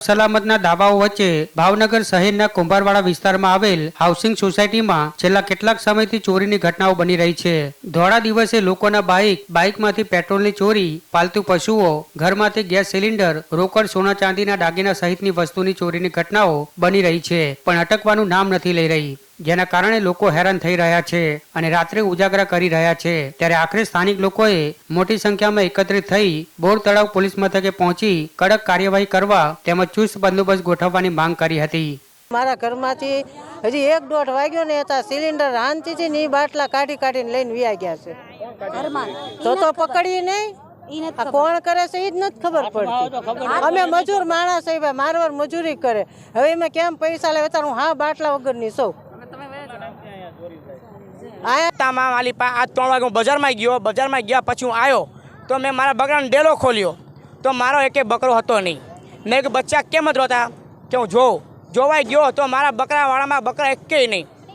સલામતના દાવાઓ વચ્ચે ભાવનગર શહેરના કુંભારવાડા વિસ્તારમાં આવેલ હાઉસિંગ સોસાયટીમાં છેલ્લા કેટલાક સમયથી ચોરીની ઘટનાઓ બની રહી છે। ધોળા દિવસે લોકોના બાઇકમાંથી પેટ્રોલની ચોરી, પાલતુ પશુઓ, ઘરમાંથી ગેસ સિલિન્ડર, રોકડ, સોના ચાંદીના દાગીના સહિતની વસ્તુની ચોરીની ઘટનાઓ બની રહી છે, પણ અટકવાનું નામ નથી લઈ રહી, જેના કારણે લોકો હેરાન થઈ રહ્યા છે અને રાત્રે ઉજાગરા કરી રહ્યા છે। ત્યારે આખરે સ્થાનિક લોકોએ મોટી સંખ્યામાં એકત્રિત થઈ બોર તળાવ પોલીસ મથકે પહોંચી કડક કાર્યવાહી કરવા તેમજ ચુસ્ત બંદોબસ્ત ગોઠવવાની માંગ કરી હતી। મારા ઘરમાંથી હજી 1-1.5 વાગ્યો ને હતા સિલિન્ડર હાંચીથી ની બાટલા કાઢીને લઈને વ્યા ગયા છે। તો પકડી નહીં, આ કોણ કરે છે એ જ નથી ખબર પડતી। અમે મજૂર માણસ છે, મારવાર મજૂરી કરે, હવે એમાં કેમ પૈસા લે? હું હા બાટલા વગરની સૌ આયા માલી આ 3 વાગે હું બજારમાં ગયા પછી હું આવ્યો તો મેં મારા બકરાનો ડેલો ખોલ્યો તો મારો એકે બકરો હતો નહીં। મેં કે બચ્ચા કેમ જ રોતા કે હું જોવાઈ ગયો તો મારા બકરાવાળામાં બકરા એકેય નહીં।